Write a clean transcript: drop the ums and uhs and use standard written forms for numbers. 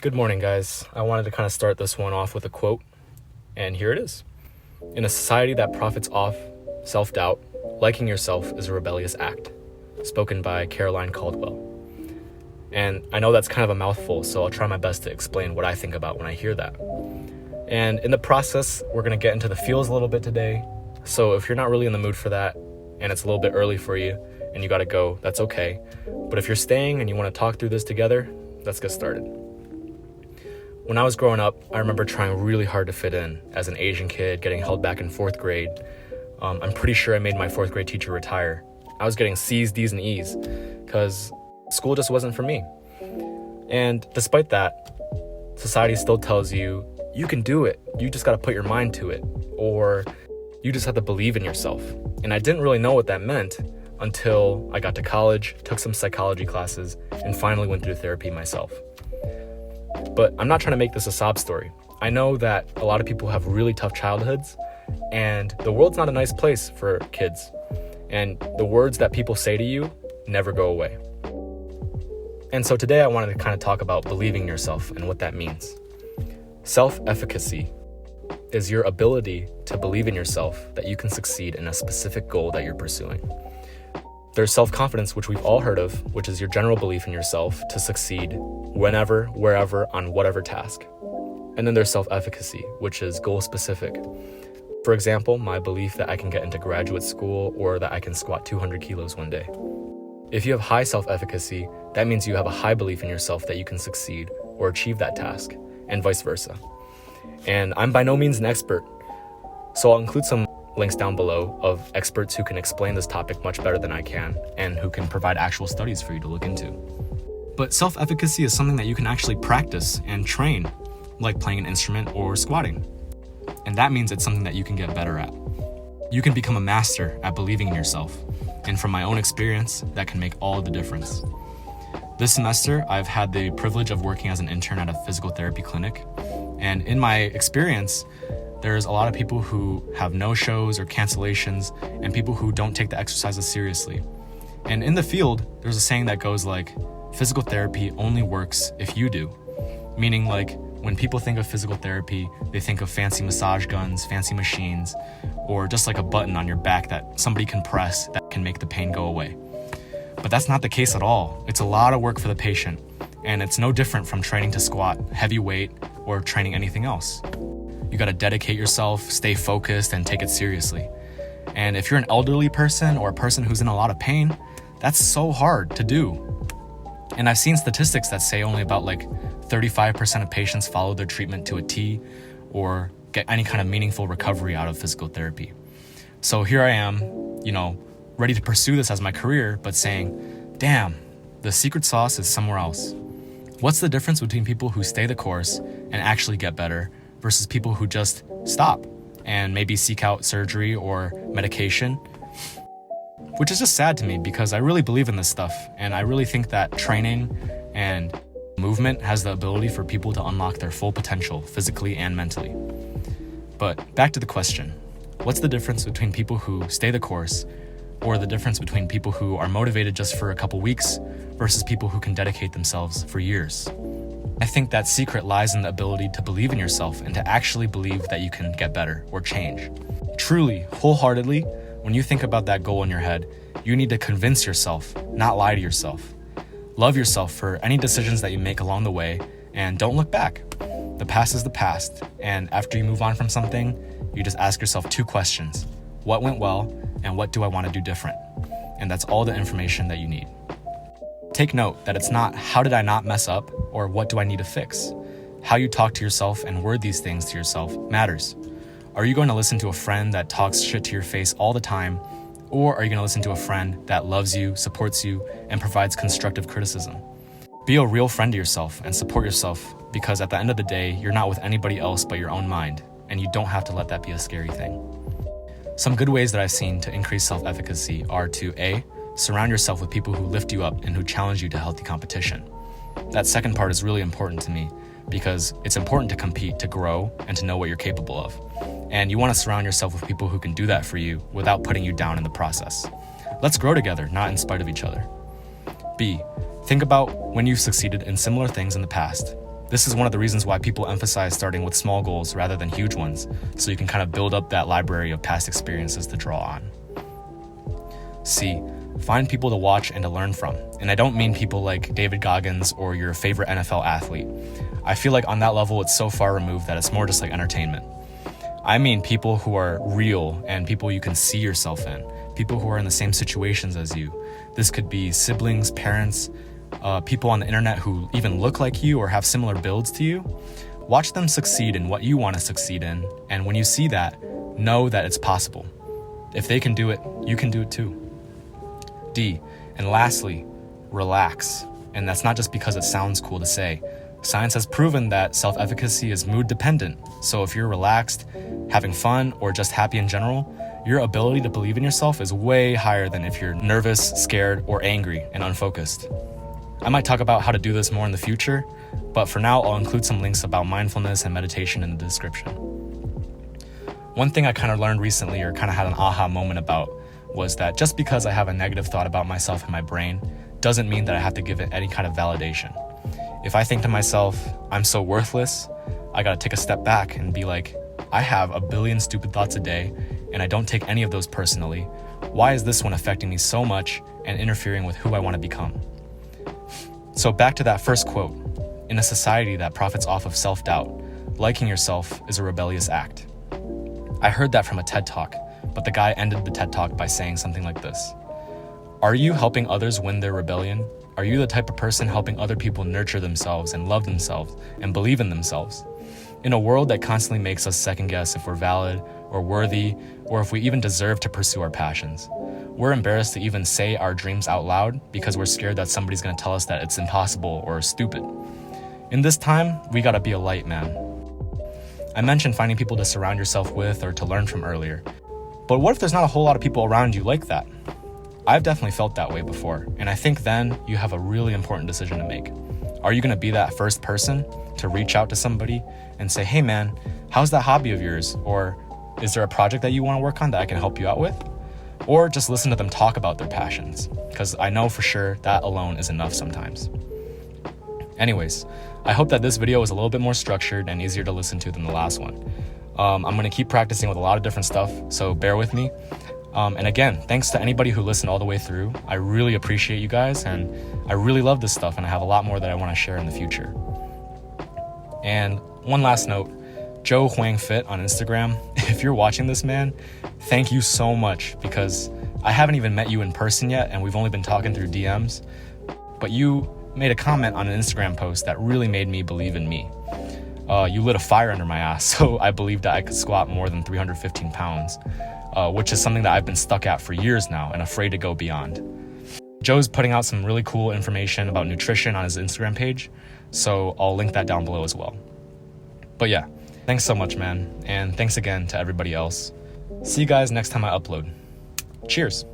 Good morning, guys. I wanted to kind of start this one off with a quote, and here it is. In a society that profits off self-doubt, liking yourself is a rebellious act. Spoken by Caroline Caldwell. And I know that's kind of a mouthful, so I'll try my best to explain what I think about when I hear that. And in the process, we're going to get into the feels a little bit today. So if you're not really in the mood for that, and it's a little bit early for you, and you got to go, that's okay. But if you're staying and you want to talk through this together, let's get started. When I was growing up, I remember trying really hard to fit in as an Asian kid, getting held back in fourth grade. I'm pretty sure I made my fourth grade teacher retire. I was getting C's, D's, and E's because school just wasn't for me. And despite that, society still tells you, you can do it. You just got to put your mind to it. Or you just have to believe in yourself. And I didn't really know what that meant until I got to college, took some psychology classes, and finally went through therapy myself. But I'm not trying to make this a sob story. I know that a lot of people have really tough childhoods, and the world's not a nice place for kids. And the words that people say to you never go away. And so today I wanted to kind of talk about believing in yourself and what that means. Self-efficacy is your ability to believe in yourself that you can succeed in a specific goal that you're pursuing. There's self-confidence, which we've all heard of, which is your general belief in yourself to succeed whenever, wherever, on whatever task. And then there's self-efficacy, which is goal-specific. For example, my belief that I can get into graduate school or that I can squat 200 kilos one day. If you have high self-efficacy, that means you have a high belief in yourself that you can succeed or achieve that task, and vice versa. And I'm by no means an expert, so I'll include some links down below of experts who can explain this topic much better than I can and who can provide actual studies for you to look into. But self-efficacy is something that you can actually practice and train, like playing an instrument or squatting. And that means it's something that you can get better at. You can become a master at believing in yourself. And from my own experience, that can make all the difference. This semester, I've had the privilege of working as an intern at a physical therapy clinic. And in my experience, there's a lot of people who have no-shows or cancellations and people who don't take the exercises seriously. And in the field, there's a saying that goes like, physical therapy only works if you do. Meaning like, when people think of physical therapy, they think of fancy massage guns, fancy machines, or just like a button on your back that somebody can press that can make the pain go away. But that's not the case at all. It's a lot of work for the patient, and it's no different from training to squat heavy weight or training anything else. You gotta dedicate yourself, stay focused, and take it seriously. And if you're an elderly person or a person who's in a lot of pain, that's so hard to do. And I've seen statistics that say only about like 35% of patients follow their treatment to a T or get any kind of meaningful recovery out of physical therapy. So here I am, ready to pursue this as my career, but saying, damn, the secret sauce is somewhere else. What's the difference between people who stay the course and actually get better versus people who just stop and maybe seek out surgery or medication? Which is just sad to me because I really believe in this stuff, and I really think that training and movement has the ability for people to unlock their full potential physically and mentally. But back to the question, what's the difference between people who stay the course or the difference between people who are motivated just for a couple weeks versus people who can dedicate themselves for years? I think that secret lies in the ability to believe in yourself and to actually believe that you can get better or change. Truly, wholeheartedly, when you think about that goal in your head, you need to convince yourself, not lie to yourself. Love yourself for any decisions that you make along the way, and don't look back. The past is the past, and after you move on from something, you just ask yourself two questions. What went well, and what do I want to do different? And that's all the information that you need. Take note that it's not how did I not mess up or what do I need to fix. How you talk to yourself and word these things to yourself matters. Are you going to listen to a friend that talks shit to your face all the time, or are you going to listen to a friend that loves you, supports you, and provides constructive criticism? Be a real friend to yourself and support yourself, because at the end of the day, you're not with anybody else but your own mind, and you don't have to let that be a scary thing. Some good ways that I've seen to increase self-efficacy are to A, surround yourself with people who lift you up and who challenge you to healthy competition. That second part is really important to me because it's important to compete, to grow, and to know what you're capable of. And you want to surround yourself with people who can do that for you without putting you down in the process. Let's grow together, not in spite of each other. B, think about when you've succeeded in similar things in the past This is one of the reasons why people emphasize starting with small goals rather than huge ones, so you can kind of build up that library of past experiences to draw on. C, find people to watch and to learn from. And I don't mean people like David Goggins or your favorite NFL athlete. I feel like on that level, it's so far removed that it's more just like entertainment. I mean people who are real and people you can see yourself in, people who are in the same situations as you. This could be siblings, parents, people on the internet who even look like you or have similar builds to you. Watch them succeed in what you want to succeed in, and when you see that, know that it's possible. If they can do it, you can do it too. D, and lastly, relax. And that's not just because it sounds cool to say. Science has proven that self-efficacy is mood dependent. So if you're relaxed, having fun, or just happy in general, your ability to believe in yourself is way higher than if you're nervous, scared, or angry and unfocused. I might talk about how to do this more in the future, but for now, I'll include some links about mindfulness and meditation in the description. One thing I kind of learned recently, or kind of had an aha moment about, was that just because I have a negative thought about myself in my brain doesn't mean that I have to give it any kind of validation. If I think to myself, I'm so worthless, I gotta take a step back and be like, I have a billion stupid thoughts a day, and I don't take any of those personally. Why is this one affecting me so much and interfering with who I want to become? So back to that first quote. In a society that profits off of self-doubt, liking yourself is a rebellious act. I heard that from a TED Talk, but the guy ended the TED Talk by saying something like this. Are you helping others win their rebellion? Are you the type of person helping other people nurture themselves and love themselves and believe in themselves? In a world that constantly makes us second guess if we're valid or worthy or if we even deserve to pursue our passions, we're embarrassed to even say our dreams out loud because we're scared that somebody's gonna tell us that it's impossible or stupid. In this time, we gotta be a light, man. I mentioned finding people to surround yourself with or to learn from earlier. But what if there's not a whole lot of people around you like that? I've definitely felt that way before, and I think then you have a really important decision to make. Are you gonna be that first person to reach out to somebody and say, hey man, how's that hobby of yours? Or is there a project that you wanna work on that I can help you out with? Or just listen to them talk about their passions, because I know for sure that alone is enough sometimes. Anyways, I hope that this video was a little bit more structured and easier to listen to than the last one. I'm gonna keep practicing with a lot of different stuff, so bear with me. And again, thanks to anybody who listened all the way through. I really appreciate you guys, and I really love this stuff, and I have a lot more that I wanna share in the future. And one last note, Joe Hwang Fit on Instagram, if you're watching this, man, thank you so much, because I haven't even met you in person yet, and we've only been talking through DMs, but you made a comment on an Instagram post that really made me believe in me. You lit a fire under my ass, so I believed that I could squat more than 315 pounds, which is something that I've been stuck at for years now and afraid to go beyond. Joe's putting out some really cool information about nutrition on his Instagram page, so I'll link that down below as well. But yeah, thanks so much, man, and thanks again to everybody else. See you guys next time I upload. Cheers.